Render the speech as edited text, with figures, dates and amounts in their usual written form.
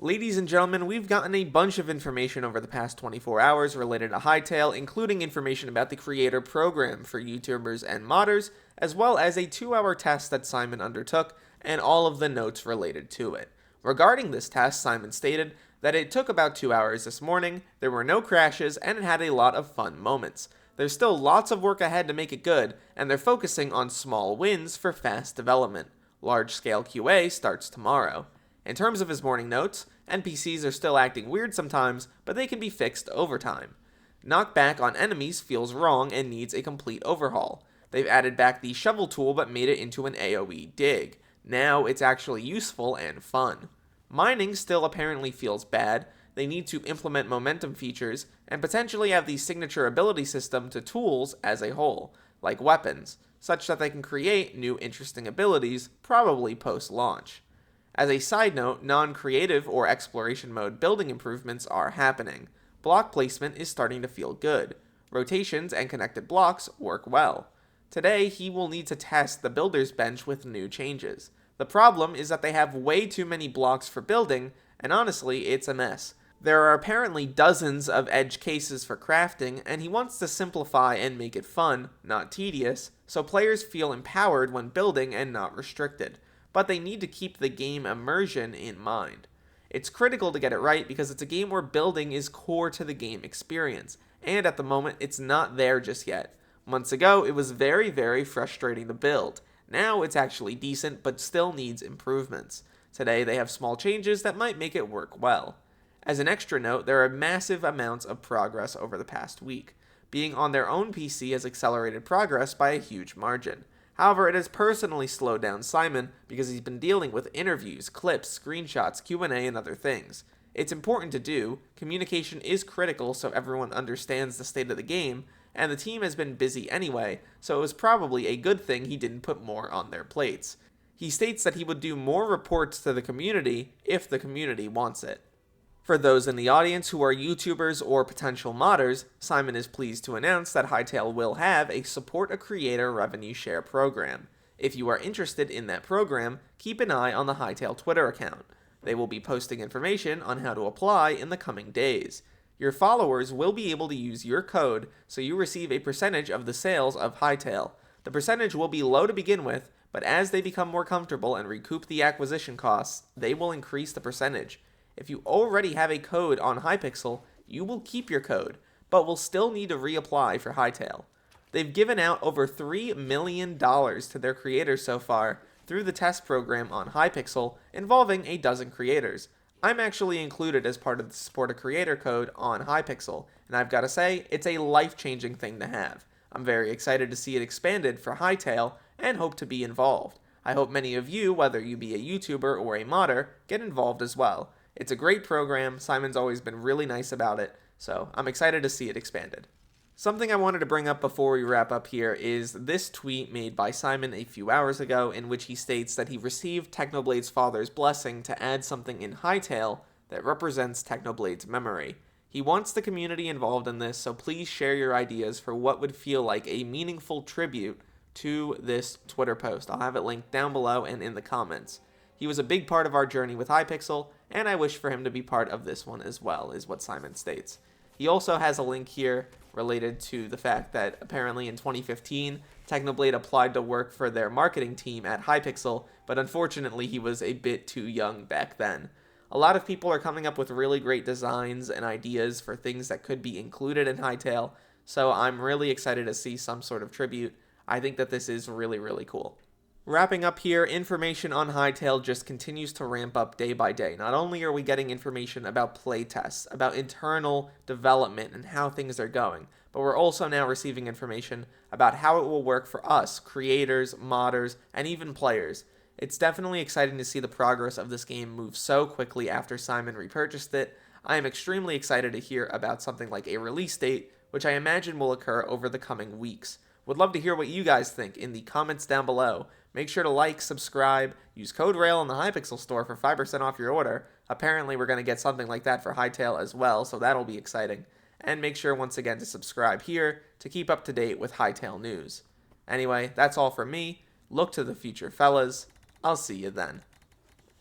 Ladies and gentlemen, we've gotten a bunch of information over the past 24 hours related to Hytale, including information about the creator program for YouTubers and modders, as well as a 2-hour test that Simon undertook, and all of the notes related to it. Regarding this test, Simon stated that it took about 2 hours this morning, there were no crashes, and it had a lot of fun moments. There's still lots of work ahead to make it good, and they're focusing on small wins for fast development. Large-scale QA starts tomorrow. In terms of his morning notes, NPCs are still acting weird sometimes, but they can be fixed over time. Knockback on enemies feels wrong and needs a complete overhaul. They've added back the shovel tool but made it into an AoE dig. Now it's actually useful and fun. Mining still apparently feels bad. They need to implement momentum features and potentially have the signature ability system to tools as a whole, like weapons, such that they can create new interesting abilities, probably post-launch. As a side note, non-creative or exploration mode building improvements are happening. Block placement is starting to feel good. Rotations and connected blocks work well. Today, he will need to test the builder's bench with new changes. The problem is that they have way too many blocks for building, and honestly, it's a mess. There are apparently dozens of edge cases for crafting, and he wants to simplify and make it fun, not tedious, so players feel empowered when building and not restricted. But they need to keep the game immersion in mind. It's critical to get it right because it's a game where building is core to the game experience, and at the moment it's not there just yet. Months ago, it was very, very frustrating to build. Now it's actually decent, but still needs improvements. Today they have small changes that might make it work well. As an extra note, there are massive amounts of progress over the past week. Being on their own PC has accelerated progress by a huge margin. However, it has personally slowed down Simon because he's been dealing with interviews, clips, screenshots, Q&A, and other things. It's important to do, communication is critical so everyone understands the state of the game, and the team has been busy anyway, so it was probably a good thing he didn't put more on their plates. He states that he would do more reports to the community if the community wants it. For those in the audience who are YouTubers or potential modders, Simon is pleased to announce that Hytale will have a Support a Creator revenue share program. If you are interested in that program, keep an eye on the Hytale Twitter account. They will be posting information on how to apply in the coming days. Your followers will be able to use your code so you receive a percentage of the sales of Hytale. The percentage will be low to begin with, but as they become more comfortable and recoup the acquisition costs, they will increase the percentage. If you already have a code on Hypixel, you will keep your code, but will still need to reapply for Hytale. They've given out over $3 million to their creators so far through the test program on Hypixel involving a dozen creators. I'm actually included as part of the Support a Creator code on Hypixel, and I've got to say, it's a life-changing thing to have. I'm very excited to see it expanded for Hytale and hope to be involved. I hope many of you, whether you be a YouTuber or a modder, get involved as well. It's a great program, Simon's always been really nice about it, so I'm excited to see it expanded. Something I wanted to bring up before we wrap up here is this tweet made by Simon a few hours ago in which he states that he received Technoblade's father's blessing to add something in Hytale that represents Technoblade's memory. He wants the community involved in this, so please share your ideas for what would feel like a meaningful tribute to this Twitter post. I'll have it linked down below and in the comments. He was a big part of our journey with Hypixel, and I wish for him to be part of this one as well, is what Simon states. He also has a link here related to the fact that apparently in 2015, Technoblade applied to work for their marketing team at Hypixel, but unfortunately he was a bit too young back then. A lot of people are coming up with really great designs and ideas for things that could be included in Hytale, so I'm really excited to see some sort of tribute. I think that this is really, really cool. Wrapping up here, information on Hytale just continues to ramp up day by day. Not only are we getting information about playtests, about internal development and how things are going, but we're also now receiving information about how it will work for us, creators, modders, and even players. It's definitely exciting to see the progress of this game move so quickly after Simon repurchased it. I am extremely excited to hear about something like a release date, which I imagine will occur over the coming weeks. Would love to hear what you guys think in the comments down below. Make sure to like, subscribe, use code RAIL in the Hypixel store for 5% off your order. Apparently we're going to get something like that for Hytale as well, so that'll be exciting. And make sure once again to subscribe here to keep up to date with Hytale news. Anyway, that's all from me. Look to the future, fellas. I'll see you then.